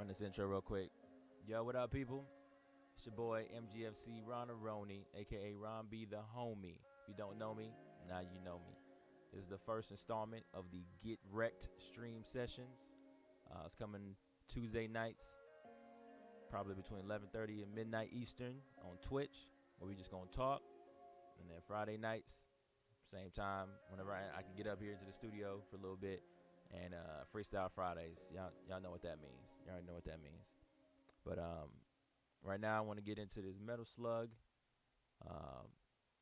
Run this intro real quick. Yo, what up, people? It's your boy MGFC Ron Aroni, aka Ron B the Homie. If you don't know me, now you know me. This is the first installment of the Get Wrecked stream sessions. It's coming Tuesday nights, probably between 11:30 and midnight Eastern on Twitch, where we just gonna talk. And then Friday nights, same time, whenever I can get up here to the studio for a little bit. And Freestyle Fridays, y'all know what that means. Y'all already know what that means. But right now I want to get into this Metal Slug.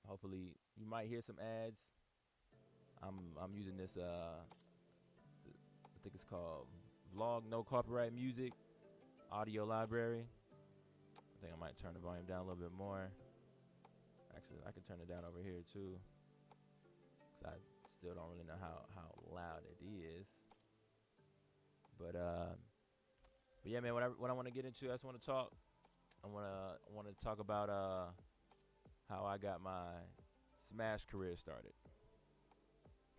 Hopefully you might hear some ads. I'm using this I think it's called Vlog No Copyright Music Audio Library. I think I might turn the volume down a little bit more. Actually, I can turn it down over here too, cause I still don't really know how loud it is. But yeah, man. What I want to get into, I just want to talk. I want to talk about how I got my Smash career started.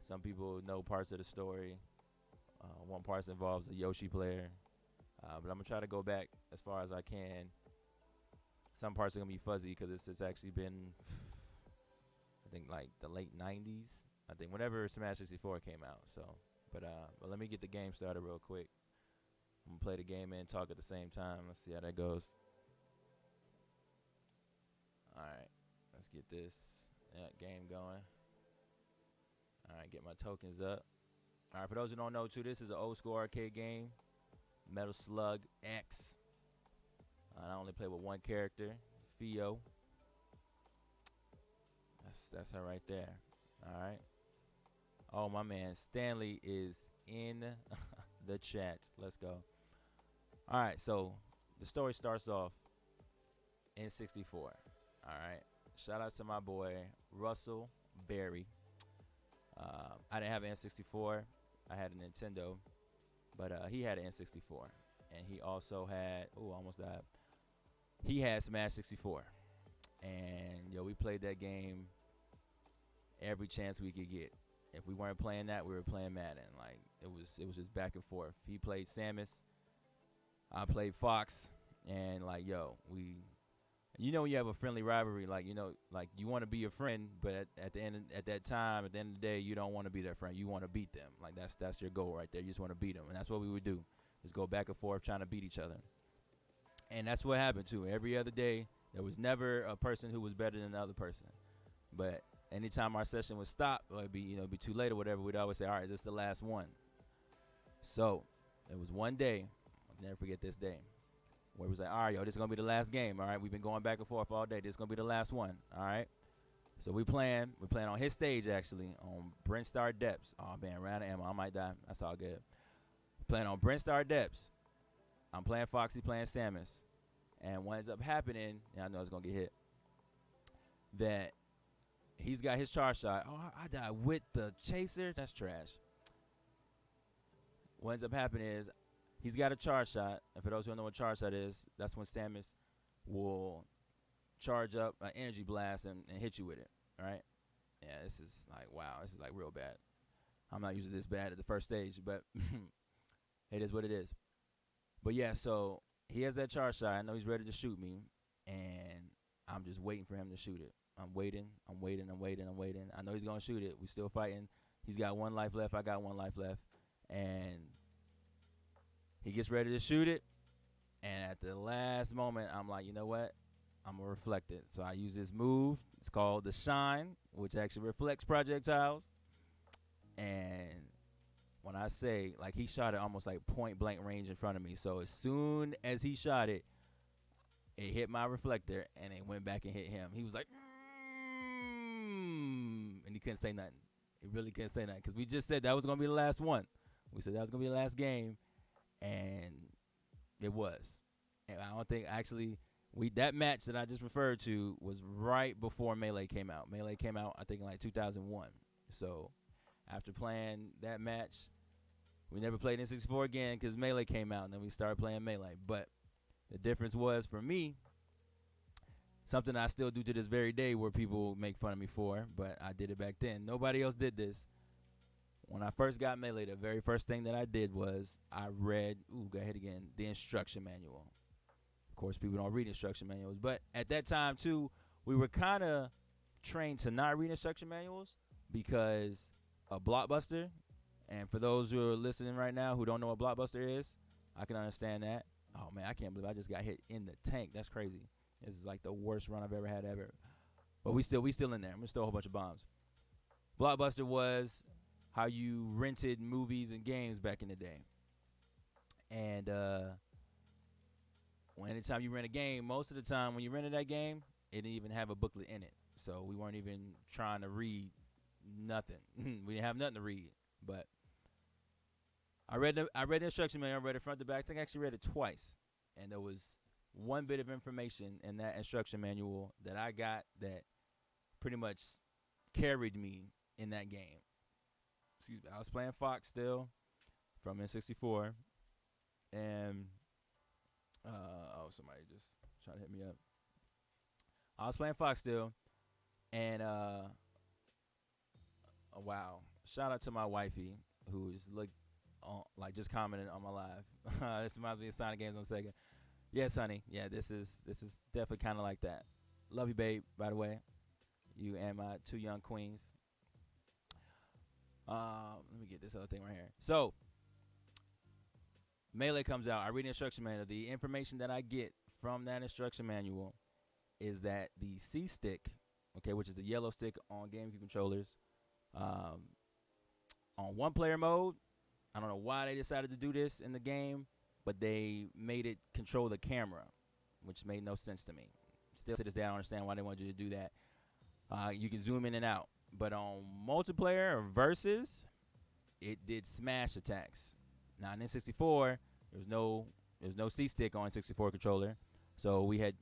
Some people know parts of the story. One part involves a Yoshi player, but I'm gonna try to go back as far as I can. Some parts are gonna be fuzzy because it's actually been, I think, like the late '90s. I think whenever Smash 64 came out. So, but let me get the game started real quick. I'm gonna play the game and talk at the same time. Let's see how that goes. All right, let's get this game going. All right, get my tokens up. All right, for those who don't know too, this is an old school arcade game, Metal Slug X. I only play with one character, Fio. That's her right there. All right. Oh, my man Stanley is in the chat. Let's go. All right, so the story starts off in 64. All right. Shout out to my boy Russell Berry. I didn't have an N64. I had a Nintendo, but he had an N64, and he also had. Oh, almost died. He had Smash 64, and we played that game every chance we could get. If we weren't playing that, we were playing Madden. Like it was just back and forth. He played Samus, I played Fox, and like when you have a friendly rivalry, like you want to be a friend, but at the end of the day, you don't want to be their friend. You want to beat them. Like that's your goal right there. You just want to beat them, and that's what we would do. Just go back and forth trying to beat each other. And that's what happened too. Every other day, there was never a person who was better than the other person. But anytime our session would stop, or it'd be too late or whatever, we'd always say, all right, this is the last one. So it was one day, I'll never forget this day, where it was like, all right, this is going to be the last game, all right? We've been going back and forth all day. This is going to be the last one, all right? So we're playing on his stage, actually, on Brent Star Depths. Oh, man, ran out of ammo. I might die. That's all good. Playing on Brent Star Depths. I'm playing Foxy, playing Samus. And what ends up happening, I know it's going to get hit, that he's got his charge shot. Oh, I died with the chaser. That's trash. What ends up happening is he's got a charge shot. And for those who don't know what charge shot is, that's when Samus will charge up an energy blast and hit you with it. All right? Yeah, this is like, wow. This is like real bad. I'm not usually this bad at the first stage, but it is what it is. But yeah, so he has that charge shot. I know he's ready to shoot me, and I'm just waiting for him to shoot it. I'm waiting. I know he's going to shoot it. We're still fighting. He's got one life left. I got one life left. And he gets ready to shoot it. And at the last moment, I'm like, you know what? I'm going to reflect it. So I use this move. It's called the Shine, which actually reflects projectiles. And when I say, like, he shot it almost like point blank range in front of me. So as soon as he shot it, it hit my reflector, and it went back and hit him. He was like, and he couldn't say nothing. He really couldn't say nothing because we just said that was going to be the last one. We said that was going to be the last game, and it was. And I don't think, actually, that match that I just referred to was right before Melee came out. Melee came out, I think, in like 2001. So after playing that match, we never played N64 again because Melee came out, and then we started playing Melee. But the difference was, for me, something I still do to this very day where people make fun of me for, but I did it back then. Nobody else did this. When I first got Melee, the very first thing that I did was I read, go ahead again, the instruction manual. Of course, people don't read instruction manuals, but at that time too, we were kind of trained to not read instruction manuals because a Blockbuster, and for those who are listening right now who don't know what Blockbuster is, I can understand that. Oh man, I can't believe I just got hit in the tank. That's crazy. This is like the worst run I've ever had ever. But we still in there. We still a whole bunch of bombs. Blockbuster was how you rented movies and games back in the day. And anytime you rent a game, most of the time when you rented that game, it didn't even have a booklet in it. So we weren't even trying to read nothing. We didn't have nothing to read. But I read the instruction manual. I read it front to back. I think I actually read it twice. And there was one bit of information in that instruction manual that I got that pretty much carried me in that game. Excuse me. I was playing Fox still from N64. And somebody just trying to hit me up. I was playing Fox still, and wow! Shout out to my wifey who's like just commented on my live. This reminds me of Sonic Games on Sega. Yes, honey. Yeah, this is definitely kind of like that. Love you, babe. By the way, you and my two young queens. Let me get this other thing right here. So, Melee comes out. I read the instruction manual. The information that I get from that instruction manual is that the C stick, okay, which is the yellow stick on GameCube controllers, on one player mode, I don't know why they decided to do this in the game, but they made it control the camera, which made no sense to me. Still to this day, I don't understand why they wanted you to do that. You can zoom in and out, but on multiplayer or versus, it did smash attacks. Now in N64, there's no C stick on 64 controller, so we had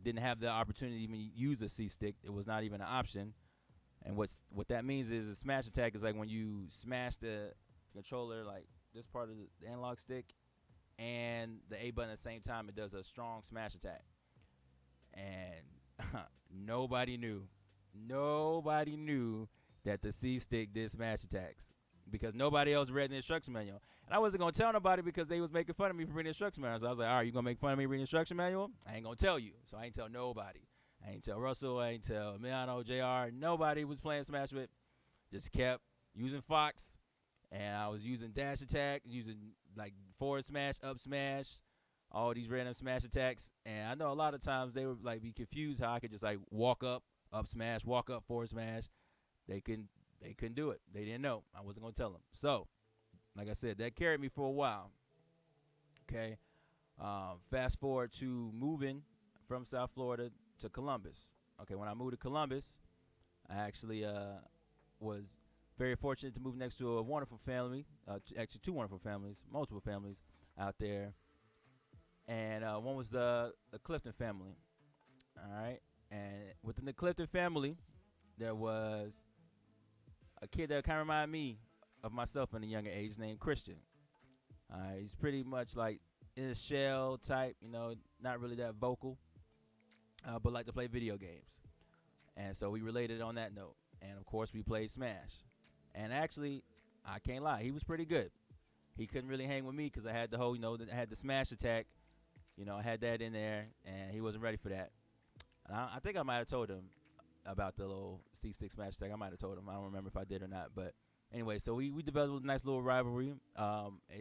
didn't have the opportunity to even use a C stick. It was not even an option. And what that means is a smash attack is like when you smash the controller, like this part of the analog stick and the A button at the same time, it does a strong smash attack. And nobody knew that the C stick did smash attacks because nobody else read the instruction manual. And I wasn't going to tell nobody because they was making fun of me for reading the instruction manual. So I was like, all right, you going to make fun of me reading the instruction manual? I ain't going to tell you. So I ain't tell nobody. I ain't tell Russell. I ain't tell Milano, JR. Nobody was playing Smash with. Just kept using Fox. And I was using dash attack, using like forward smash, up smash, all these random smash attacks. And I know a lot of times they would like be confused how I could just like walk up smash, walk up, forward smash. They couldn't do it. They didn't know. I wasn't going to tell them. So, like I said, that carried me for a while. Okay. Fast forward to moving from South Florida to Columbus. Okay, when I moved to Columbus, I actually was very fortunate to move next to a wonderful family. Actually, two wonderful families, multiple families out there. And one was the Clifton family. All right. And within the Clifton family, there was a kid that kind of reminded me of myself in a younger age named Christian. He's pretty much like in a shell type, not really that vocal, but like to play video games. And so we related on that note. And, of course, we played Smash. And actually, I can't lie, he was pretty good. He couldn't really hang with me because I had the whole, I had the Smash attack. I had that in there, and he wasn't ready for that. And I think I might have told him about the little C-Stick Smash attack. I might have told him. I don't remember if I did or not. But anyway, so we developed a nice little rivalry,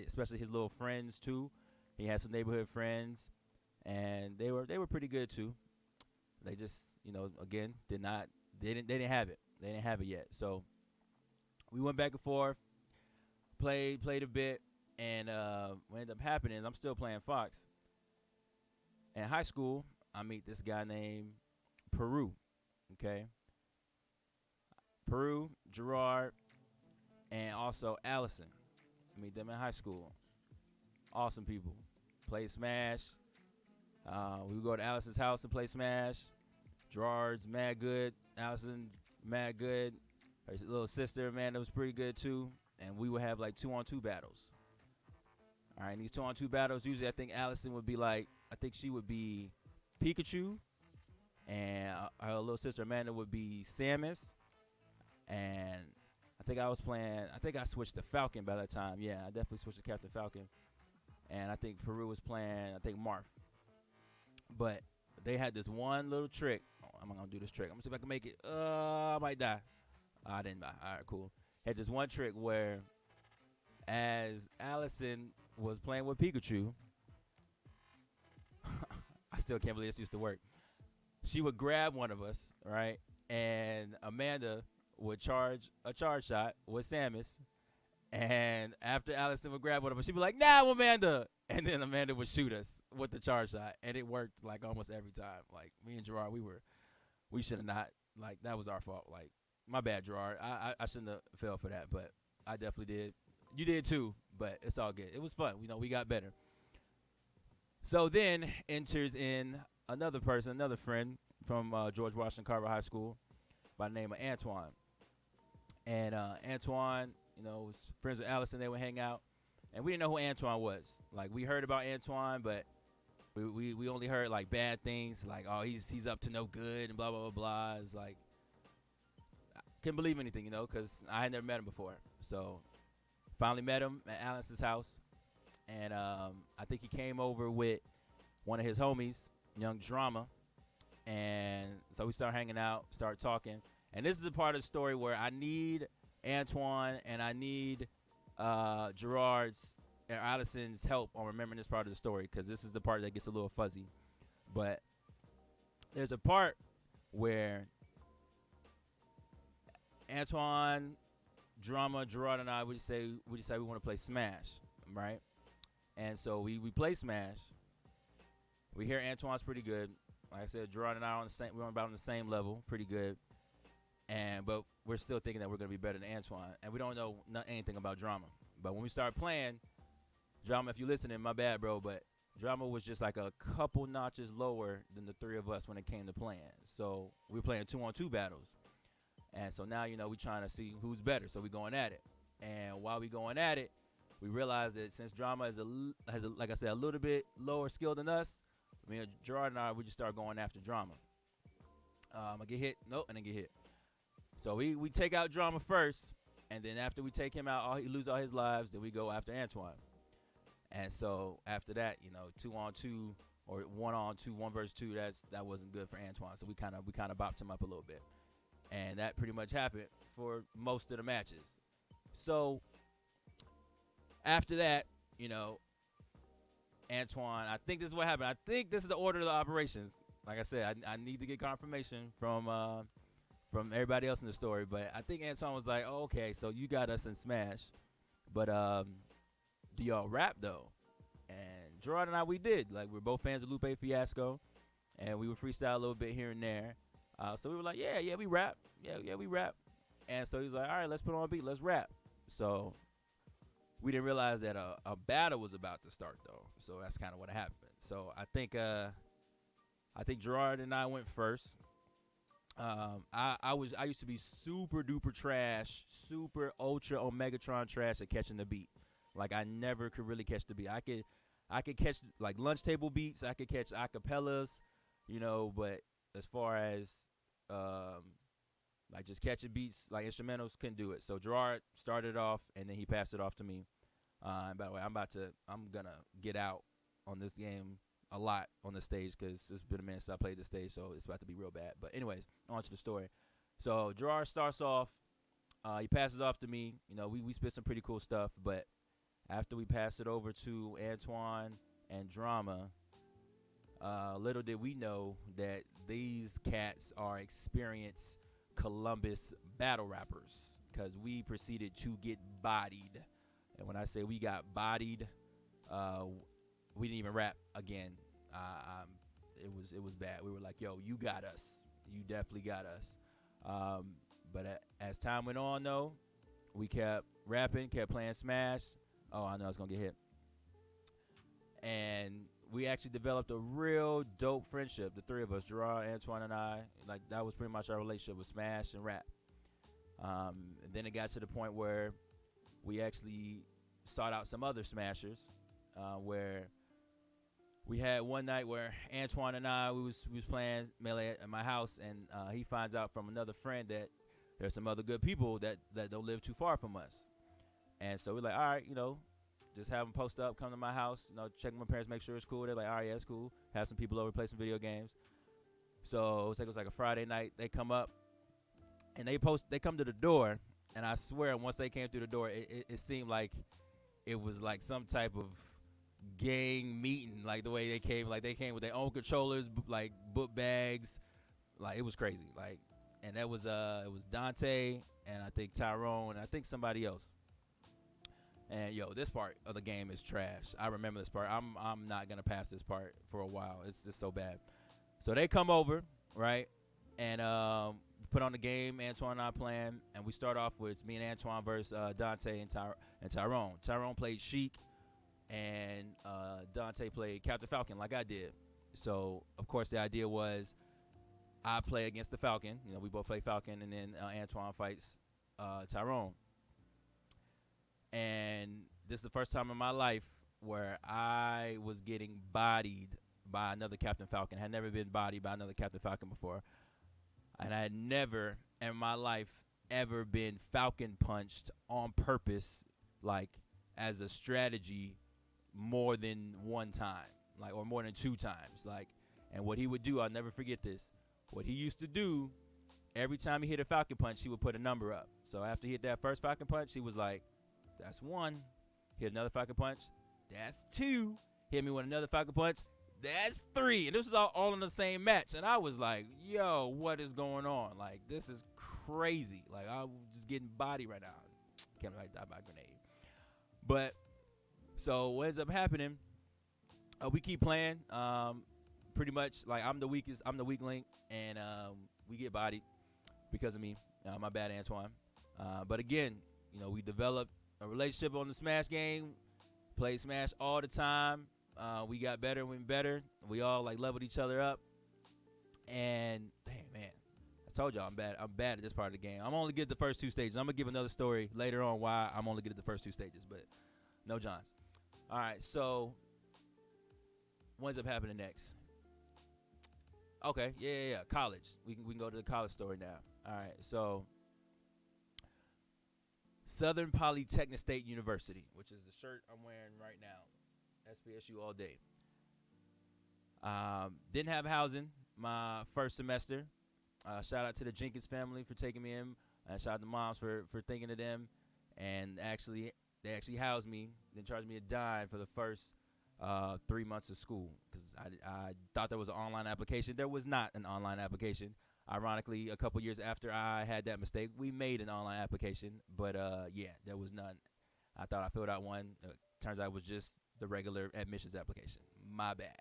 especially his little friends, too. He had some neighborhood friends, and they were pretty good, too. They just, again, they didn't have it. They didn't have it yet. So we went back and forth, played a bit, and what ended up happening is I'm still playing Fox. In high school, I meet this guy named Peru, okay? Peru, Gerard, and also Allison. I meet them in high school. Awesome people. Play Smash. We would go to Allison's house and play Smash. Gerard's mad good. Allison mad good. Her little sister, Amanda, was pretty good too. And we would have like 2-on-2 battles. All right, and these 2-on-2 battles, usually I think Allison would be she would be Pikachu. And her little sister Amanda would be Samus. And I think I was playing. I think I switched to Falcon by that time. Yeah, I definitely switched to Captain Falcon. And I think Peru was playing. I think Marth. But they had this one little trick. Oh, I'm gonna do this trick. I'm gonna see if I can make it. I might die. I didn't die. All right, cool. Had this one trick where, as Allison was playing with Pikachu, I still can't believe this used to work. She would grab one of us, right? And Amanda would charge a charge shot with Samus. And after Allison would grab one of us, she'd be like, "Now, Amanda!" And then Amanda would shoot us with the charge shot. And it worked like almost every time. Like me and Gerard, we should have not, like, that was our fault. Like, my bad, Gerard. I shouldn't have fell for that, but I definitely did. You did too, but it's all good. It was fun. We got better. So then enters in another person, another friend from George Washington Carver High School by the name of Antoine. And Antoine, was friends with Allison. They would hang out. And we didn't know who Antoine was. Like, we heard about Antoine, but we only heard, like, bad things. Like, oh, he's up to no good and blah, blah, blah, blah. It's like, I couldn't believe anything, because I had never met him before. So finally met him at Allison's house. And I think he came over with one of his homies, Young Drama. And so we started hanging out, started talking. And this is a part of the story where I need Antoine and I need Gerard's and Allison's help on remembering this part of the story, because this is the part that gets a little fuzzy. But there's a part where Antoine, Drama, Gerard, and I, we decide we want to play Smash, right? And so we play Smash. We hear Antoine's pretty good. Like I said, Gerard and I are we're about on the same level, pretty good. But we're still thinking that we're going to be better than Antoine. And we don't know anything about Drama. But when we start playing, Drama, if you're listening, my bad, bro, but Drama was just like a couple notches lower than the three of us when it came to playing. So we're playing 2-on-2 battles. And so now, we're trying to see who's better. So we're going at it. And while we're going at it, we realize that since Drama has like I said, a little bit lower skill than us, me and Gerard and I, we just start going after Drama. I get hit, nope, and then get hit. So we take out Drama first, and then after we take him out, he lose all his lives, then we go after Antoine. And so after that, 2-on-2 or 1-on-2, 1 versus 2, that wasn't good for Antoine. So we kind of bopped him up a little bit, and that pretty much happened for most of the matches. So after that, Antoine, I think this is what happened. I think this is the order of the operations. Like I said, I need to get confirmation from everybody else in the story, but I think Antoine was like, "Oh, okay, so you got us in Smash, but do y'all rap though?" And Gerard and I, we did. Like, we're both fans of Lupe Fiasco, and we would freestyle a little bit here and there. So we were like, yeah, we rap. Yeah, we rap. And so he was like, "All right, let's put on a beat, let's rap." So we didn't realize that a battle was about to start though. So that's kind of what happened. So I think Gerard and I went first. I used to be super duper trash, super ultra Omegatron trash at catching the beat. Like, I never could really catch the beat. I could catch like lunch table beats. I could catch acapellas, but as far as like just catching beats like instrumentals, couldn't do it. So Gerard started off, and then he passed it off to me. And by the way, I'm gonna get out on this game a lot on the stage, because it's been a minute since I played the stage, so it's about to be real bad. But anyways, on to the story. So Gerard starts off. He passes off to me. We spit some pretty cool stuff, but after we pass it over to Antoine and Drama, little did we know that these cats are experienced Columbus battle rappers, because we proceeded to get bodied. And when I say we got bodied, we didn't even rap again. It was bad. We were like, "Yo, you got us. You definitely got us." But as time went on, though, we kept rapping, kept playing Smash. Oh, I know I was gonna get hit. And we actually developed a real dope friendship, the three of us, Gerard, Antoine, and I. Like, that was pretty much our relationship with Smash and rap. And then it got to the point where we actually sought out some other smashers, where we had one night where Antoine and I, we was playing Melee at my house, and he finds out from another friend that there's some other good people that don't live too far from us. And so we're like, all right, just have them post up, come to my house, check with my parents, make sure it's cool. They're like, all right, yeah, it's cool. Have some people over, play some video games. So it was like a Friday night. They come up, and they come to the door, and I swear, once they came through the door, it seemed like it was like some type of gang meeting, like the way they came. Like they came with their own controllers, like book bags. Like it was crazy. Like, and that was it was Dante, and I think Tyrone, and I think somebody else. And this part of the game is trash. I remember this part. I'm not gonna pass this part for a while. It's just so bad. So they come over, right, and put on the game. Antoine and I playing, and we start off with me and Antoine versus Dante and Tyrone. Tyrone played Sheik, and Dante played Captain Falcon like I did. So of course the idea was I play against the Falcon. We both play Falcon, and then Antoine fights Tyrone. And this is the first time in my life where I was getting bodied by another Captain Falcon. I had never been bodied by another Captain Falcon before. And I had never in my life ever been Falcon punched on purpose, like as a strategy, more than one time, like, or more than two times. Like, and what he would do, I'll never forget this. What he used to do, every time he hit a Falcon punch, he would put a number up. So after he hit that first Falcon punch, he was like, that's one. Hit another Falcon punch. That's two. Hit me with another Falcon punch. That's three. And this was all in the same match. And I was like, yo, what is going on? Like, this is crazy. Like, I'm just getting bodied right now. Can't believe I died by a grenade. But, so what ends up happening, we keep playing. Pretty much, like, I'm the weak link. And we get bodied because of me. My bad, Antoine. But again, we developed a relationship on the Smash game, played Smash all the time. We got better and went better. We all like leveled each other up. And damn, man, I told y'all I'm bad. I'm bad at this part of the game. I'm only good at the first two stages. I'm gonna give another story later on why I'm only good at the first two stages, but no Johns. All right, so what ends up happening next? Okay, yeah. College. We can go to the college story now. All right, so Southern Polytechnic State University, which is the shirt I'm wearing right now. SPSU all day. Didn't have housing my first semester. Shout out to the Jenkins family for taking me in. Shout out to moms for thinking of them. And they actually housed me. Then charged me a dime for the first 3 months of school because I thought there was an online application. There was not an online application. Ironically, a couple years after I had that mistake, we made an online application, but yeah, there was none. I thought I filled out one. Turns out it was just the regular admissions application. My bad.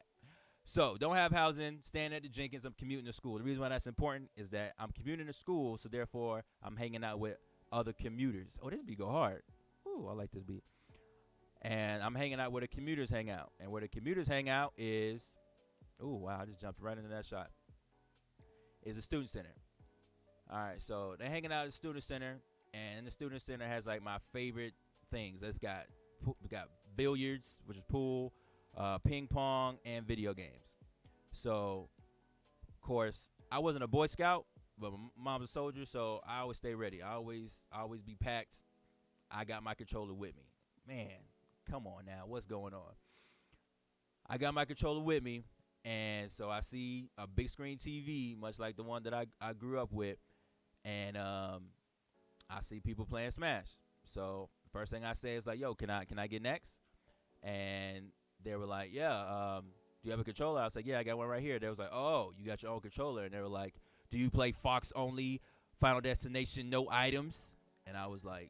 So, don't have housing, staying at the Jenkins, I'm commuting to school. The reason why that's important is that I'm commuting to school, so therefore I'm hanging out with other commuters. Oh, this beat go hard. Ooh, I like this beat. And I'm hanging out where the commuters hang out. And where the commuters hang out is, ooh, wow, I just jumped right into that shot. Is a student center. All right, so they're hanging out at the student center, and the student center has like my favorite things. We got billiards, which is pool, ping pong, and video games. So, of course, I wasn't a Boy Scout, but my mom's a soldier, so I always stay ready. I always be packed. I got my controller with me. Man, come on now, what's going on? I got my controller with me. And so I see a big screen TV, much like the one that I grew up with, and I see people playing Smash. So first thing I say is like, yo, can I get next? And they were like, yeah, do you have a controller? I was like, yeah, I got one right here. They was like, oh, you got your own controller. And they were like, do you play Fox only, Final Destination, no items? And I was like,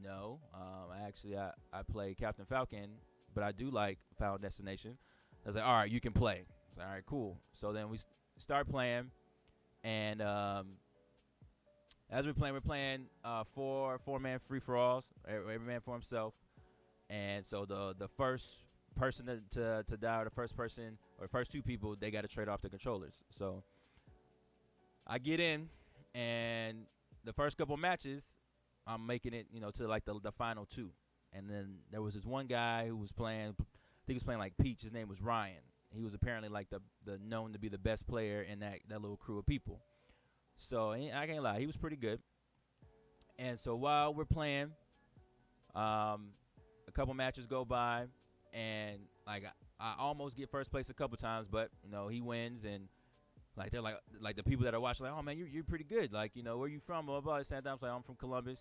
no. I play Captain Falcon, but I do like Final Destination. I was like, all right, you can play. I was like, all right, cool. So then we start playing, and as we're playing four-man free-for-alls, every man for himself. And so the first person to die, or the first person, or the first two people, they got to trade off the controllers. So I get in, and the first couple matches, I'm making it, to like the final two. And then there was this one guy who was playing, I think he was playing like Peach. His name was Ryan. He was apparently like the known to be the best player in that little crew of people. So I can't lie, he was pretty good. And so while we're playing, um, a couple matches go by, and like I almost get first place a couple times, but he wins, and like they're like the people that are watching, like, oh man, you're pretty good. Like, where you from? Blah blah. Stand down. Like, I'm from Columbus.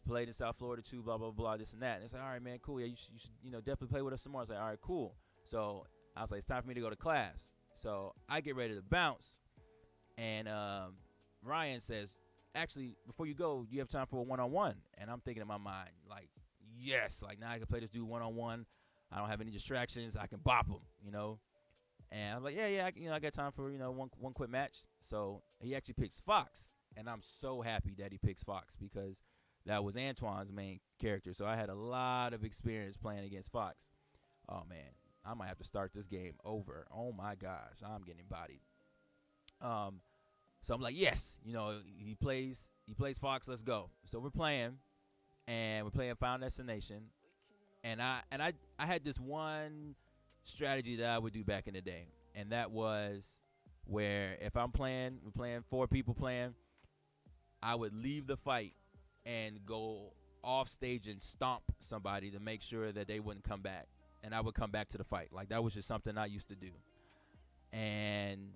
Played in South Florida too. Blah blah blah. This and that. And it's like, all right, man, cool. Yeah, you should definitely play with us some more. I was like, all right, cool. So I was like, it's time for me to go to class. So I get ready to bounce, and Ryan says, actually, before you go, you have time for a one-on-one. And I'm thinking in my mind, like, yes, like now I can play this dude one-on-one. I don't have any distractions. I can bop him. And I'm like, yeah, I got time for one quick match. So he actually picks Fox, and I'm so happy that he picks Fox because that was Antoine's main character. So I had a lot of experience playing against Fox. Oh man, I might have to start this game over. Oh my gosh, I'm getting bodied. So I'm like, yes, he plays Fox. Let's go. So we're playing, and we're playing Final Destination, and I had this one strategy that I would do back in the day, and that was where if we're playing 4 people playing, I would leave the fight and go off stage and stomp somebody to make sure that they wouldn't come back, and I would come back to the fight. Like that was just something I used to do, and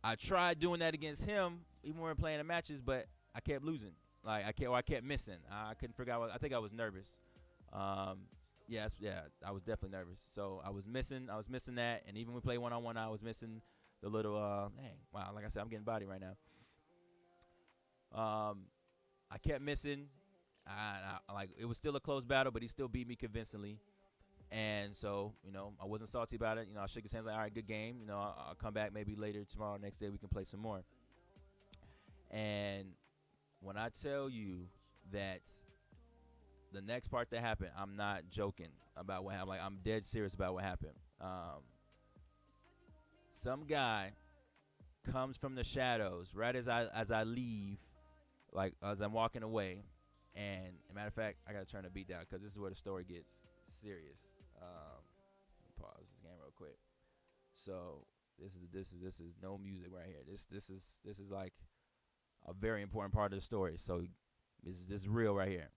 I tried doing that against him even when we were playing the matches, but I kept losing. Like I kept missing. I couldn't figure out. I think I was nervous. Yeah, I was definitely nervous. So I was missing that, and even when we played one-on-one, I was missing the little dang. Wow, like I said, I'm getting body right now. I kept missing. I like it was still a close battle, but he still beat me convincingly. And so, I wasn't salty about it. I shook his hands like, all right, good game. I'll come back maybe later tomorrow, next day we can play some more. And when I tell you that the next part that happened, I'm not joking about what happened. Like, I'm dead serious about what happened. Some guy comes from the shadows right as I leave, like as I'm walking away. And as a matter of fact, I gotta turn the beat down because this is where the story gets serious. Pause this game real quick. So this is no music right here. This is like a very important part of the story. So this is real right here.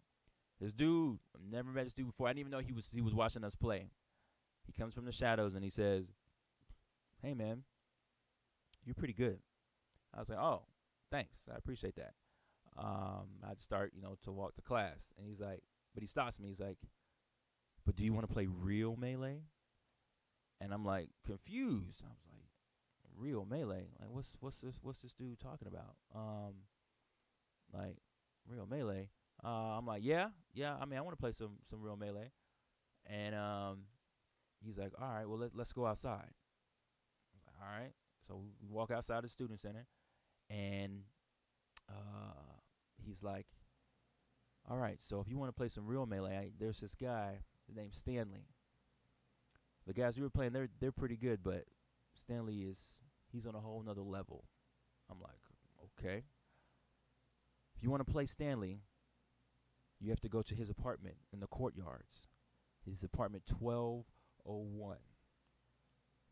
This dude, I've never met this dude before. I didn't even know he was watching us play. He comes from the shadows and he says, "Hey man, you're pretty good." I was like, "Oh, thanks. I appreciate that." I'd start, to walk to class, and he's like, but he stops me. He's like, "But do you want to play real Melee?" And I'm like confused. I was like, "Real Melee? Like what's this dude talking about? Like real Melee?" I'm like, yeah. I mean, I want to play some real Melee. And he's like, "All right, well let's go outside." I was like, "All right." So we walk outside the student center, and he's like, "All right, so if you want to play some real Melee, there's this guy. His name's Stanley. The guys we were playing, they're pretty good, but he's on a whole nother level." I'm like, "Okay. If you want to play Stanley, you have to go to his apartment in the courtyards. His apartment 1201.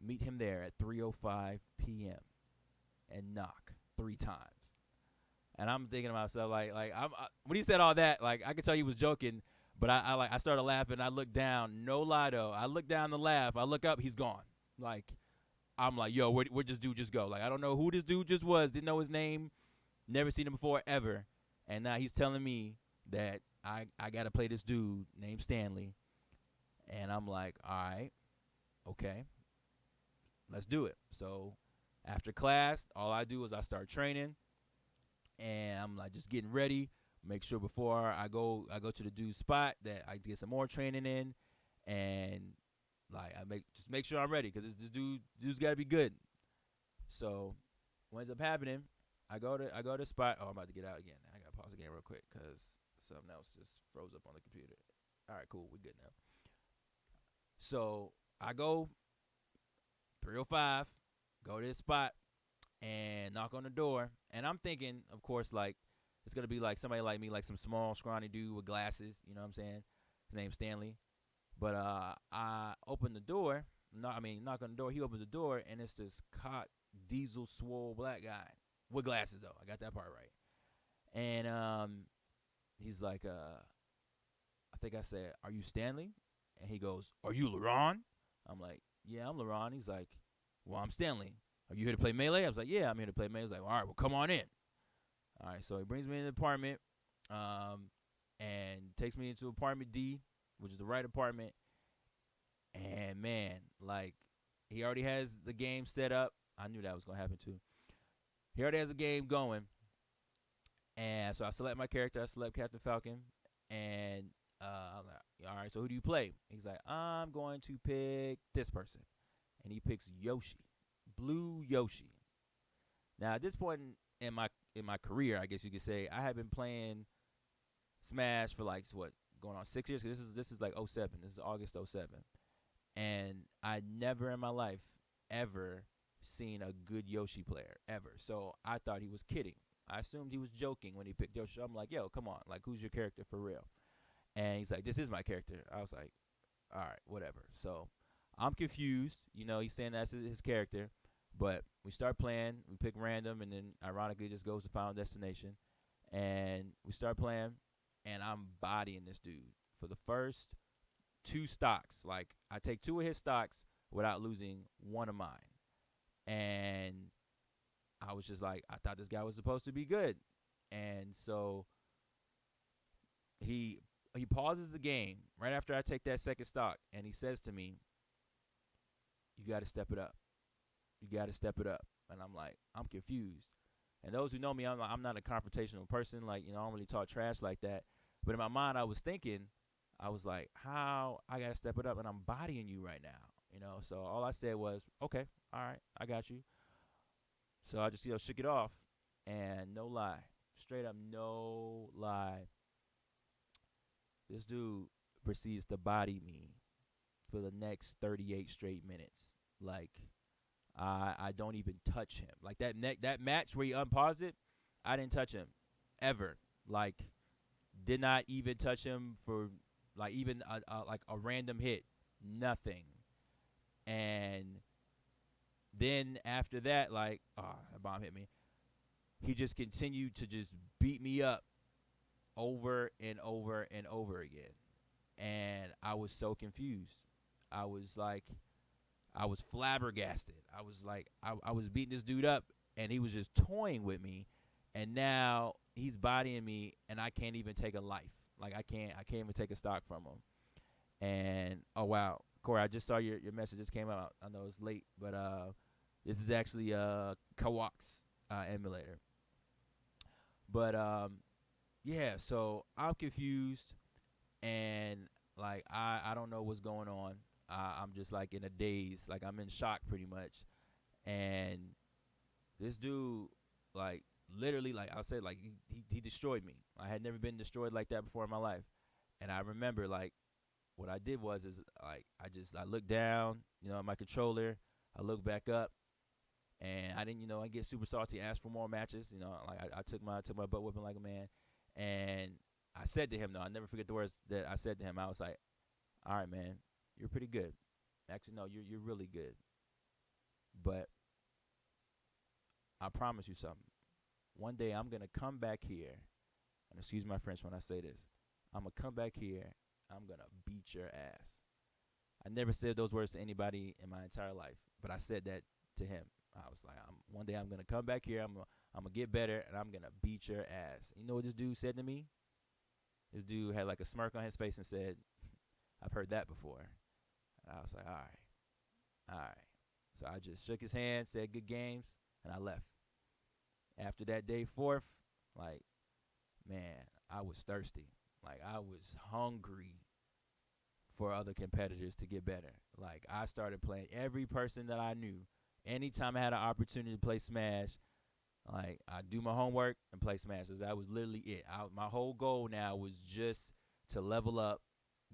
Meet him there at 3:05 p.m. and knock 3 times." And I'm thinking to myself, when he said all that, like I could tell he was joking, but I started laughing. I looked down, no lie though. I looked down to laugh. I look up, he's gone. Like I'm like, yo, where'd this dude just go? Like I don't know who this dude just was. Didn't know his name. Never seen him before ever. And now he's telling me that I gotta play this dude named Stanley. And I'm like, all right, okay, let's do it. So after class, all I do is I start training, and I'm like just getting ready. Make sure before I go to the dude's spot that I get some more training in, and like make sure I'm ready because this dude's got to be good. So what ends up happening, I go to the spot. Oh, I'm about to get out again. I gotta pause the game real quick because something else just froze up on the computer. All right, cool, we're good now. So I go 3:05, go to this spot and knock on the door, and I'm thinking, of course, like it's gonna be like somebody like me, like some small, scrawny dude with glasses. You know what I'm saying? His name's Stanley. But I open the door. Knock on the door. He opens the door, and it's this cock diesel swole black guy with glasses though. I got that part right. And he's like, I think I said, "Are you Stanley?" And he goes, "Are you LeRon?" I'm like, "Yeah, I'm LeRon." He's like, "Well, I'm Stanley. Are you here to play Melee?" I was like, "Yeah, I'm here to play Melee." He's like, "All right, well, come on in." All right, so he brings me in the apartment, and takes me into apartment D, which is the right apartment. And man, like, he already has the game set up. I knew that was gonna happen too. He already has a game going, and so I select my character. I select Captain Falcon, and I'm like, all right, so who do you play? He's like, I'm going to pick this person, and he picks Yoshi, Blue Yoshi. Now at this point in my career, I guess you could say, I have been playing Smash for like what, going on 6 years. This is like '07. This is August '07, and I never in my life ever seen a good Yoshi player ever. So I thought he was kidding. I assumed he was joking when he picked Yoshi. I'm like, yo, come on, like, who's your character for real? And he's like, this is my character. I was like, all right, whatever. So I'm confused. He's saying that's his character, but we start playing. We pick random, and then ironically, it just goes to Final Destination, and we start playing, and I'm bodying this dude for the first two stocks. Like, I take two of his stocks without losing one of mine. And I was just like, I thought this guy was supposed to be good. And so he pauses the game right after I take that second stock, and he says to me, "You got to step it up. You got to step it up." And I'm like, I'm confused. And those who know me, I'm not a confrontational person. Like, I don't really talk trash like that. But in my mind, I was thinking, I was like, how I got to step it up, and I'm bodying you right now. So all I said was, okay, all right, I got you. So I just, shook it off. And no lie, straight up no lie, this dude proceeds to body me for the next 38 straight minutes. Like, I don't even touch him. Like, that match where he unpaused it, I didn't touch him ever. Like, did not even touch him for like even like a random hit. Nothing. And then after that, like, a bomb hit me. He just continued to just beat me up over and over and over again. And I was so confused. I was like, I was flabbergasted. I was like, I was beating this dude up, and he was just toying with me. And now he's bodying me, and I can't even take a life. Like, I can't even take a stock from him. And oh wow, Corey, I just saw your message just came out. I know it's late, but this is actually Kawak's emulator. But yeah, so I'm confused, and like, I don't know what's going on. I'm just like in a daze, like I'm in shock pretty much. And this dude, like, literally, like I said, like he destroyed me. I had never been destroyed like that before in my life. And I remember, like, what I did was is like I looked down, at my controller. I looked back up, and I didn't, I get super salty, ask for more matches. Like, I took my butt whipping like a man. And I said to him, though, I never forget the words that I said to him. I was like, all right, man, you're pretty good. Actually, no, you're really good. But I promise you something. One day I'm gonna come back here, and excuse my French when I say this. I'm gonna come back here. I'm gonna beat your ass. I never said those words to anybody in my entire life, but I said that to him. I was like, one day I'm gonna come back here. I'm gonna get better, and I'm gonna beat your ass. You know what this dude said to me? This dude had like a smirk on his face and said, "I've heard that before." And I was like, all right, all right. So I just shook his hand, said good games, and I left. After that day forth, like, man, I was thirsty. Like, I was hungry for other competitors to get better. Like, I started playing every person that I knew. Anytime I had an opportunity to play Smash, like, I do my homework and play Smash. That was literally it. My whole goal now was just to level up,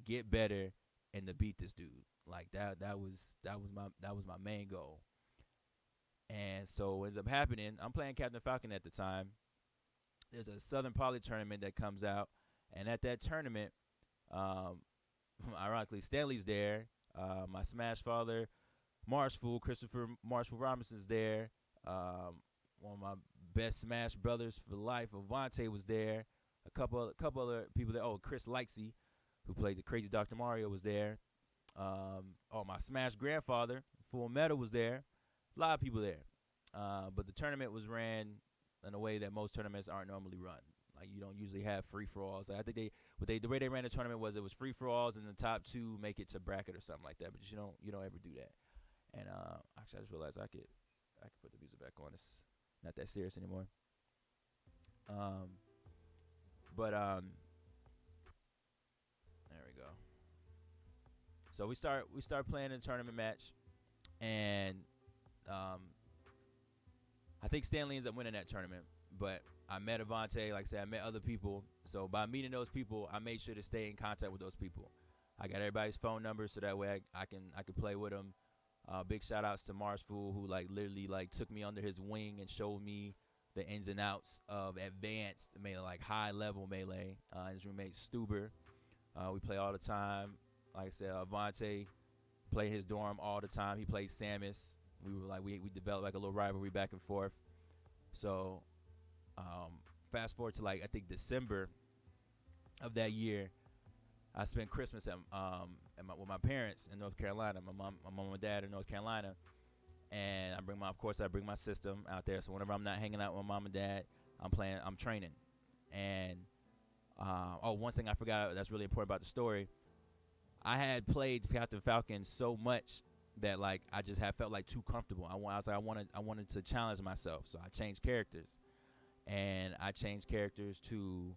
get better, and to beat this dude. Like, that was my main goal. And so what ends up happening, I'm playing Captain Falcon at the time. There's a Southern Poly tournament that comes out, and at that tournament, um, ironically, Stanley's there. My Smash father, Marshall, Christopher Marshall Robinson's there. One of my best Smash Brothers for life. Avante was there. A couple other people there. Oh, Chris Lightsey, who played the crazy Dr. Mario, was there. My Smash grandfather, Full Metal, was there. A lot of people there. But the tournament was ran in a way that most tournaments aren't normally run. Like, you don't usually have free for alls. Like, I think the way they ran the tournament was it was free for alls, and the top two make it to bracket or something like that. But you don't ever do that. And actually, I just realized I could put the music back on. It's not that serious anymore. But there we go. So we start playing a tournament match, and I think Stanley ends up winning that tournament. But I met Avante, like I said, I met other people. So by meeting those people, I made sure to stay in contact with those people. I got everybody's phone numbers so that way I can play with them. Big shout outs to Mars Fool, who literally took me under his wing and showed me the ins and outs of advanced melee, high level melee. His roommate Stuber, we play all the time. Like I said, Avante played his dorm all the time. He played Samus. We were we developed a little rivalry back and forth. So fast forward to I think December of that year, I spent Christmas with my parents in North Carolina. My mom and dad in North Carolina, and I bring my system out there. So whenever I'm not hanging out with my mom and dad, I'm training. And one thing I forgot that's really important about the story, I had played Captain Falcon so much that I just felt too comfortable. I wanted to challenge myself, so I changed characters, and I changed characters to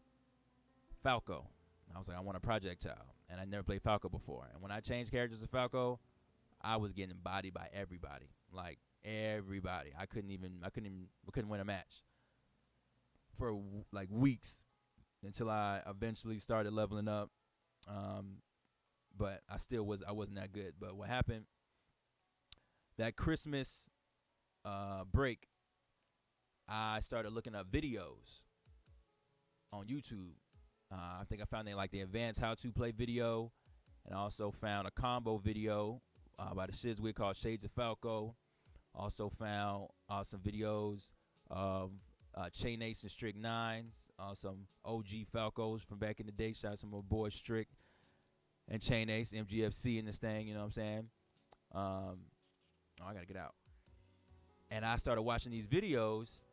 Falco. I was I want a projectile, and I never played Falco before. And when I changed characters to Falco, I was getting bodied by everybody, everybody. I couldn't win a match for weeks until I eventually started leveling up. But I wasn't that good. But what happened that Christmas break, I started looking up videos on YouTube. I think I found the advanced how to play video, and also found a combo video by the Shizwig called Shades of Falco. Also found some videos of Chain Ace and Strict 9s, some OG Falcos from back in the day. Shout out to my boy Strict and Chain Ace, MGFC in this thing, you know what I'm saying? I gotta get out. And I started watching these videos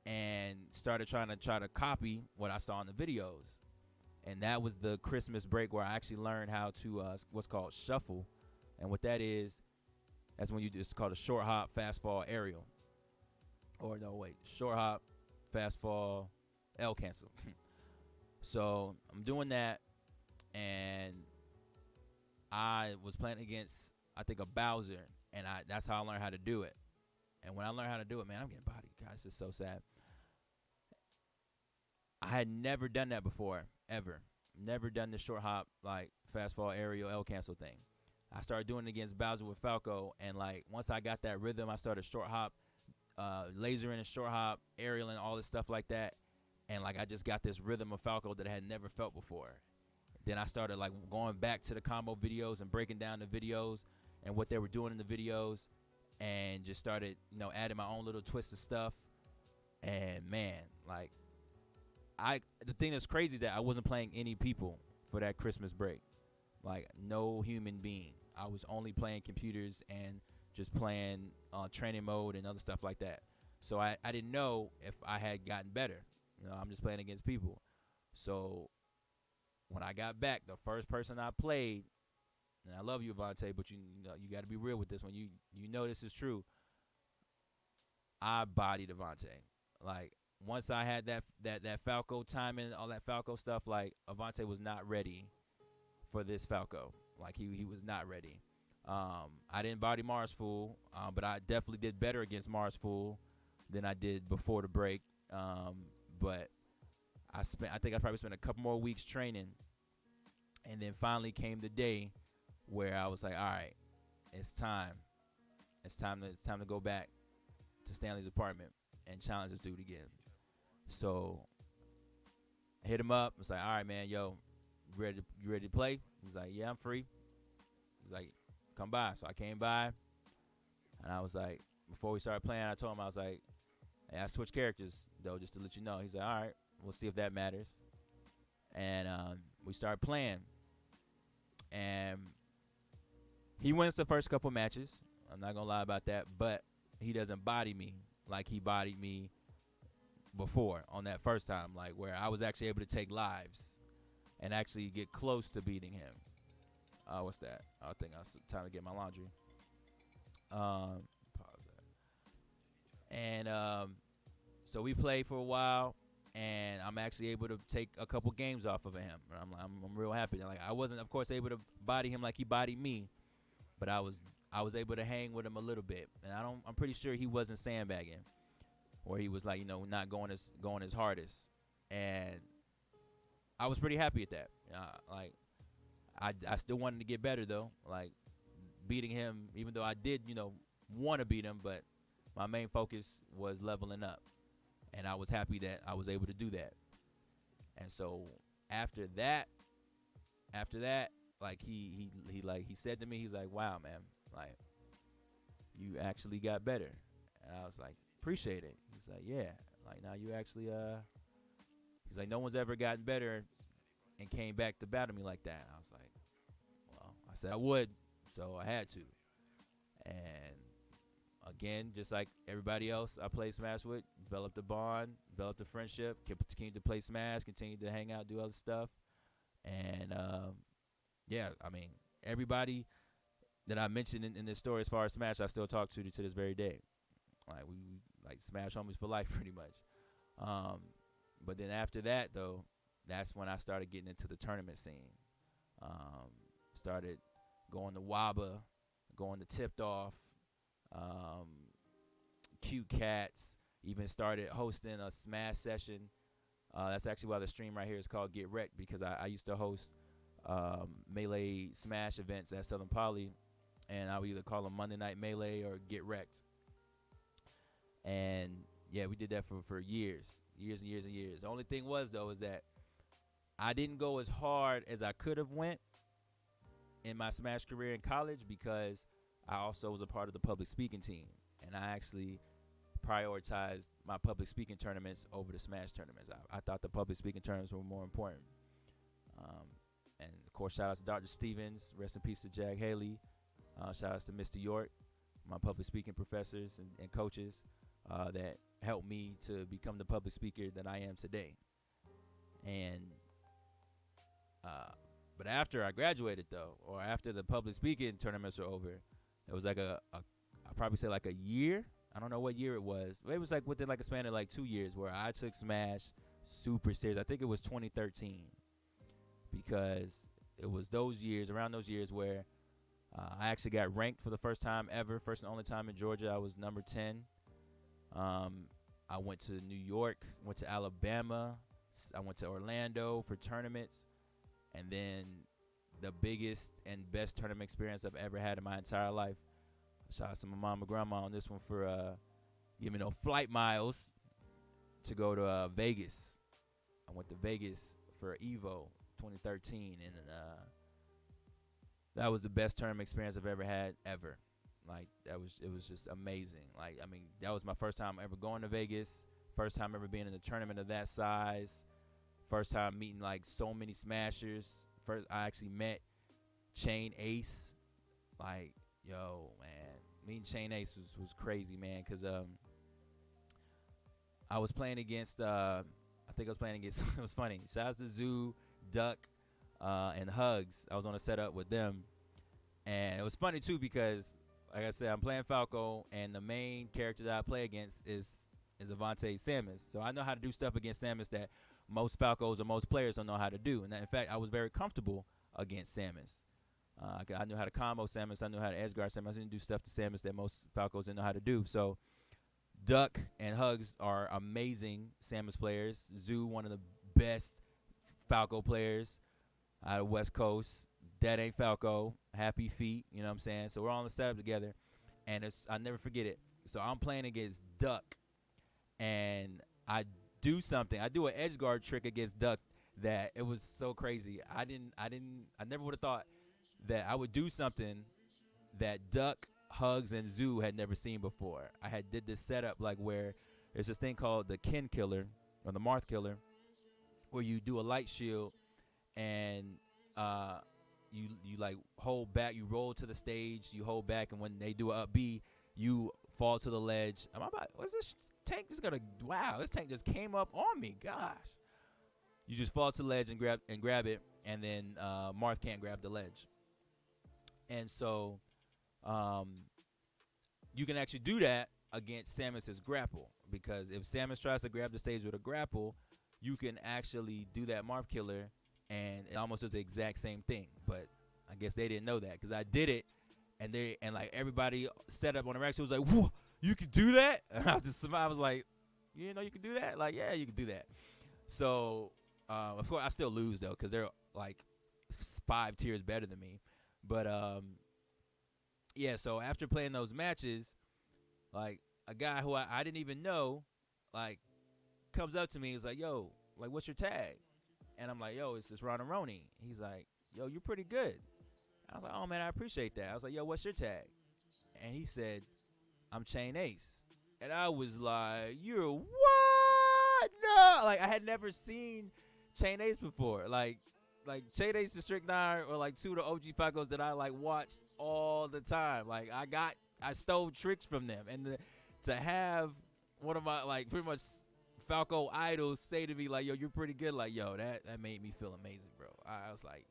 and started trying to copy what I saw in the videos. And that was the Christmas break where I actually learned how to what's called shuffle. And what that is, that's when it's called a short hop, fast fall, aerial. Or no, wait, short hop, fast fall, L cancel. So I'm doing that, and I was playing against, I think, a Bowser, and that's how I learned how to do it. And when I learned how to do it, man, I'm getting bodied. God, it's just so sad. I had never done that before, ever. Never done the short hop, fast fall, aerial, L cancel thing. I started doing it against Bowser with Falco, and once I got that rhythm, I started short hop, laser and short hop, aerial and all this stuff like that. And I just got this rhythm of Falco that I had never felt before. Then I started going back to the combo videos and breaking down the videos and what they were doing in the videos, and just started, adding my own little twist of stuff. And man, the thing that's crazy is that I wasn't playing any people for that Christmas break. No human being. I was only playing computers and just playing training mode and other stuff like that. So I didn't know if I had gotten better. I'm just playing against people. So when I got back, the first person I played, and I love you, Avante, but you got to be real with this one. You know this is true. I bodied Avante. Once I had that Falco timing, all that Falco stuff, Avante was not ready for this Falco. He was not ready. I didn't body Mars Fool, but I definitely did better against Mars Fool than I did before the break. But I think I probably spent a couple more weeks training, and then finally came the day where I was all right, it's time. It's time to go back to Stanley's apartment and challenge this dude again. So I hit him up. It's all right, man, yo, you ready to play? He's like, yeah, I'm free. He's like, come by. So I came by, and I was before we started playing, I told him, I was And I switched characters though, just to let you know. He's like, all right, we'll see if that matters. And we started playing, and he wins the first couple matches. I'm not gonna lie about that, but he doesn't body me like he bodied me before on that first time, like where I was actually able to take lives and actually get close to beating him. What's that? I think it's time to get my laundry. Pause that. And so we played for a while, and I'm actually able to take a couple games off of him. I'm real happy. Like I wasn't, of course, able to body him like he bodied me, but I was able to hang with him a little bit, and I'm pretty sure he wasn't sandbagging, where he was like, not going his hardest, and I was pretty happy at that. Like I still wanted to get better though, like beating him, even though I did, want to beat him, but my main focus was leveling up, and I was happy that I was able to do that. And so after that, like he said to me, he's like, "Wow, man, like you actually got better." And I was like, "Appreciate it." He's like, "Yeah, like now you actually he's like, no one's ever gotten better and came back to battle me like that." I was like, "Well, I said I would, so I had to." And again, just like everybody else I played Smash with, developed a bond, developed a friendship, continued to play Smash, continued to hang out, do other stuff. And yeah, I mean, everybody that I mentioned in this story as far as Smash, I still talk to this very day. Like we like Smash homies for life, pretty much. Um, but then after that, though, that's when I started getting into the tournament scene. Started going to WABA, going to Tipped Off, um, Cute Cats. Even started hosting a Smash session. That's actually why the stream right here is called Get Wrecked, because I used to host Melee Smash events at Southern Poly, and I would either call them Monday Night Melee or Get Wrecked. And yeah, we did that for years and years and years. The only thing was, though, is that I didn't go as hard as I could have went in my Smash career in college, because I also was a part of the public speaking team, and I actually prioritized my public speaking tournaments over the Smash tournaments. I thought the public speaking tournaments were more important. And of course, shout out to Dr. Stevens, rest in peace to Jack Haley. Shout out to Mr. York, my public speaking professors and coaches that helped me to become the public speaker that I am today. And but after I graduated, though, or after the public speaking tournaments were over, it was like I'd probably say like a year. I don't know what year it was. It was like within like a span of like 2 years where I took Smash super serious. I think it was 2013, because it was around those years where I actually got ranked for the first time ever, first and only time in Georgia. I was number 10. I went to New York, went to Alabama, I went to Orlando for tournaments, and then the biggest and best tournament experience I've ever had in my entire life. Shout out to my mom and grandma on this one for giving me flight miles to go to Vegas. I went to Vegas for Evo 2013, and that was the best tournament experience I've ever had ever. Like it was just amazing. Like, I mean, that was my first time ever going to Vegas, first time ever being in a tournament of that size, first time meeting like so many smashers. First I actually met Chain Ace. Like, yo, man, meeting Chain Ace was crazy, man, because I was playing against it was funny. Shout out to Zoo, Duck, and Hugs. I was on a setup with them, and it was funny too, because like I said, I'm playing Falco, and the main character that I play against is Avante Samus. So I know how to do stuff against Samus that most Falcos or most players don't know how to do. And in fact, I was very comfortable against Samus. I knew how to combo Samus. I knew how to edgeguard Samus. I didn't do stuff to Samus that most Falcos didn't know how to do. So Duck and Hugs are amazing Samus players. Zoo, one of the best Falco players out of West Coast. That ain't Falco. Happy feet, you know what I'm saying? So we're all on the setup together, and I'll never forget it. So I'm playing against Duck, and I do something. I do an edge guard trick against Duck that it was so crazy. I never would have thought that I would do something that Duck, Hugs, and Zoo had never seen before. I had did this setup like where There's this thing called the Kin Killer or the Marth Killer, where you do a light shield and uh, you like hold back, you roll to the stage, you hold back, and when they do a up B, you fall to the ledge. Am I about? What's this tank just gonna? Wow, this tank just came up on me. Gosh, you just fall to the ledge and grab it, and then Marth can't grab the ledge, and so you can actually do that against Samus's grapple, because if Samus tries to grab the stage with a grapple, you can actually do that Marth Killer, and it almost does the exact same thing. But I guess they didn't know that, because I did it, and like everybody set up on the rack was like, "Whoa, you can do that?" And I was like, "You know, you can do that?" Like, yeah, you can do that. So of course I still lose though, because they're like 5 tiers better than me. But yeah. So after playing those matches, like a guy who I didn't even know, like, comes up to me. He's like, "Yo, like, what's your tag?" And I'm like, "Yo, it's this Ron Aroni." He's like, "Yo, you're pretty good." I was like, "Oh man, I appreciate that." I was like, "Yo, what's your tag?" And he said, "I'm Chain Ace." And I was like, "You're what?" No, like I had never seen Chain Ace before. Like Chain Ace and Strychnine or like two of the OG Falcos that I like watched all the time. Like I stole tricks from them, and to have one of my like pretty much Falco idols say to me like, "Yo, you're pretty good," like, yo, that made me feel amazing, bro. I was like,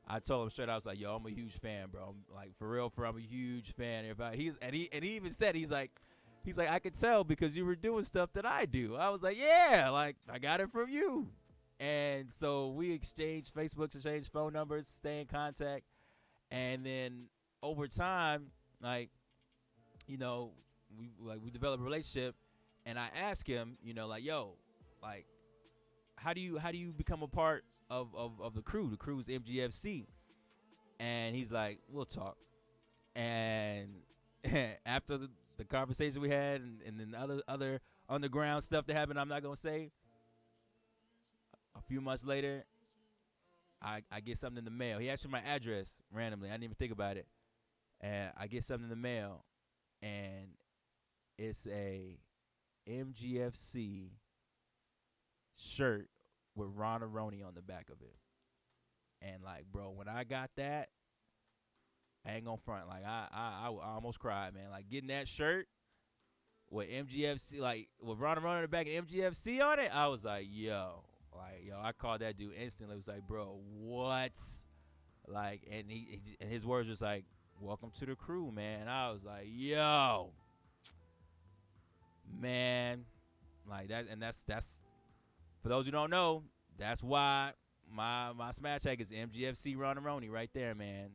I told him straight, I was like, "Yo, I'm a huge fan, bro. I'm like, for real, I'm a huge fan." Everybody, he even said, he's like, I could tell because you were doing stuff that I do. I was like, "Yeah, like I got it from you." And so we exchanged Facebooks, exchanged phone numbers, stay in contact, and then over time, like, you know, we developed a relationship, and I asked him, you know, like, "Yo, like, how do you become a part of the crew? The crew's MGFC." And he's like, "We'll talk." And after the conversation we had, and then other underground stuff that happened, I'm not gonna say. A few months later, I get something in the mail. He asked for my address randomly. I didn't even think about it. And I get something in the mail, and it's a MGFC shirt with Ron Aroni on the back of it. And like, bro, when I got that, I ain't gonna front. Like I almost cried, man. Like getting that shirt with MGFC, like with Ron Aroni on the back and MGFC on it, I was like, yo, I called that dude instantly. It was like, bro, what? Like, and and his words was like, "Welcome to the crew, man." And I was like, yo, man, like that. And that's for those who don't know, that's why my smash tag is MGFC Ron Aroni right there, man.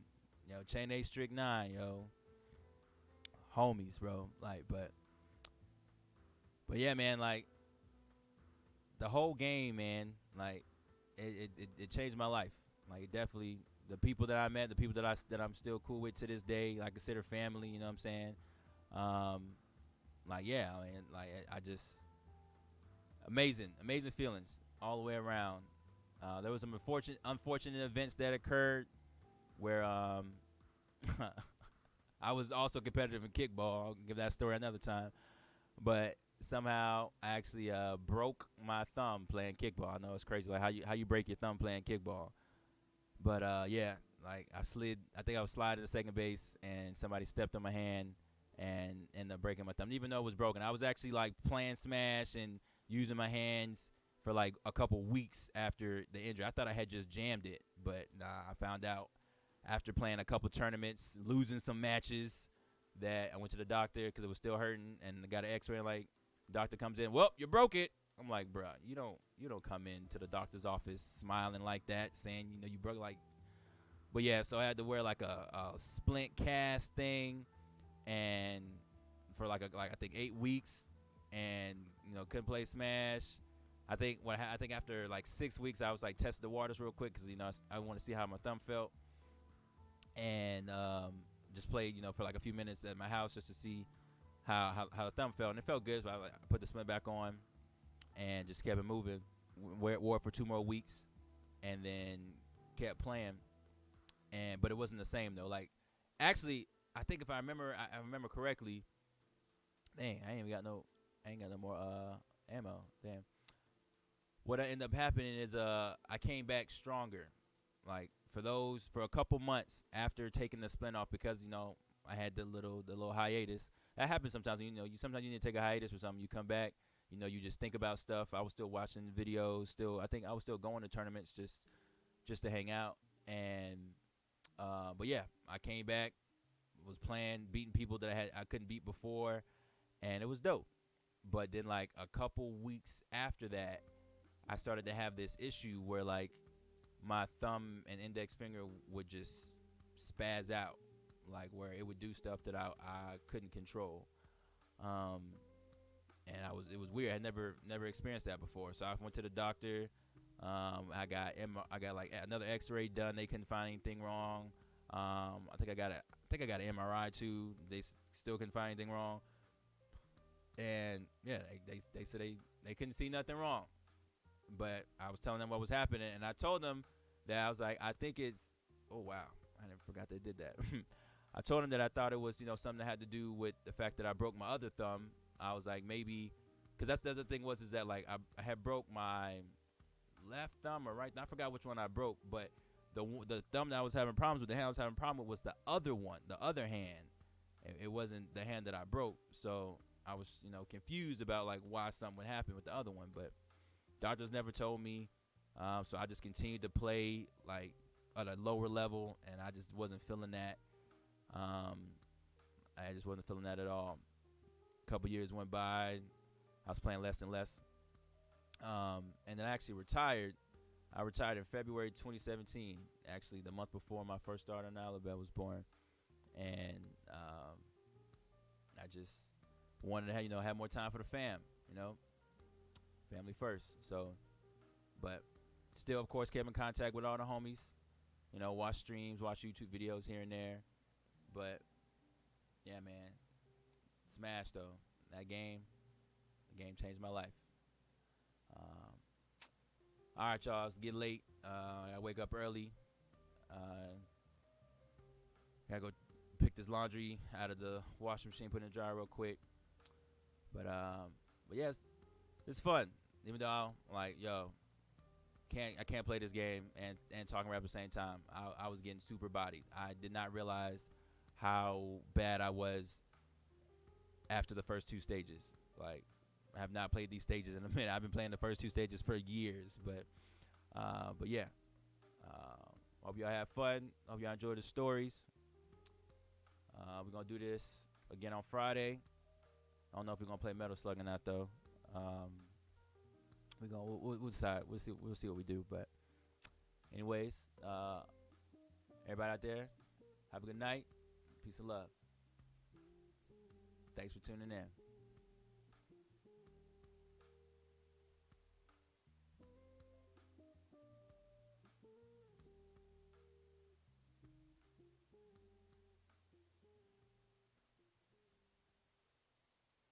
Yo, Chain A Strychnine, yo, homies, bro. Like, but yeah, man, like the whole game, man, like it changed my life. Like, it definitely, the people that I met, the people that I'm still cool with to this day, I consider family. You know what I'm saying? Like, yeah, I mean, like I just amazing feelings all the way around. There was some unfortunate events that occurred where I was also competitive in kickball. I'll give that story another time. But somehow I actually broke my thumb playing kickball. I know it's crazy, like how you break your thumb playing kickball. But yeah, like I slid. I think I was sliding to second base, and somebody stepped on my hand and ended up breaking my thumb. Even though it was broken, I was actually like playing Smash and using my hands for like a couple weeks after the injury. I thought I had just jammed it, but nah, I found out after playing a couple tournaments, losing some matches, that I went to the doctor because it was still hurting, and I got an X-ray. And like, doctor comes in, "Well, you broke it." I'm like, "Bruh, you don't come into the doctor's office smiling like that, saying you broke." Like, but yeah, so I had to wear like a splint cast thing, and for like I think 8 weeks, and couldn't play Smash. I think after like 6 weeks, I was like tested the waters real quick because I want to see how my thumb felt, and just played for like a few minutes at my house just to see how the thumb felt, and it felt good. So I put the splint back on and just kept it moving. Wore it for 2 more weeks, and then kept playing. But it wasn't the same though. Like, actually, I think if I remember correctly, dang, I ain't even got no. I ain't got no more ammo. Damn. What ended up happening is I came back stronger. Like for a couple months after taking the splint off, because I had the little hiatus. That happens sometimes. Sometimes you need to take a hiatus or something. You come back. You just think about stuff. I was still watching videos. Still, I think I was still going to tournaments just to hang out. And but yeah, I came back, was playing, beating people that I couldn't beat before, and it was dope. But then like a couple weeks after that, I started to have this issue where like my thumb and index finger would just spaz out, like where it would do stuff that I couldn't control. Um, and it was weird. I had never experienced that before. So I went to the doctor. I got like another X-ray done. They couldn't find anything wrong. I got an MRI too. They still couldn't find anything wrong. And yeah, they said they couldn't see nothing wrong. But I was telling them what was happening, and I told them that I was like, I think it's. Oh wow, I never forgot they did that. I told them that I thought it was something that had to do with the fact that I broke my other thumb. I was like maybe, because that's the other thing was is that like I had broke my left thumb or right. I forgot which one I broke, but the thumb that I was having problems with, the hand I was having problem with was the other one, the other hand. It wasn't the hand that I broke, so I was confused about like why something would happen with the other one, but doctors never told me. So I just continued to play like at a lower level, and I just wasn't feeling that. I just wasn't feeling that at all. A couple years went by. I was playing less and less. And then I actually retired. I retired in February 2017, actually the month before my first daughter in Alabama was born. And I just wanted to have more time for the family first. So, but still, of course, kept in contact with all the homies. Watch streams, watch YouTube videos here and there. But yeah, man, smash though. The game changed my life. Um, all right, y'all. It's getting late. I wake up early. Gotta go pick this laundry out of the washing machine, put it in the dryer real quick. But yes, it's fun. Even though I can't play this game and talking rap at the same time. I was getting super bodied. I did not realize how bad I was after the first two stages. Like, I have not played these stages in a minute. I've been playing the first two stages for years, but yeah. Hope y'all have fun. Hope y'all enjoy the stories. We're gonna do this again on Friday. I don't know if we're gonna play Metal Slug or not though. We'll decide. We'll see what we do. But anyways, everybody out there, have a good night. Peace and love. Thanks for tuning in.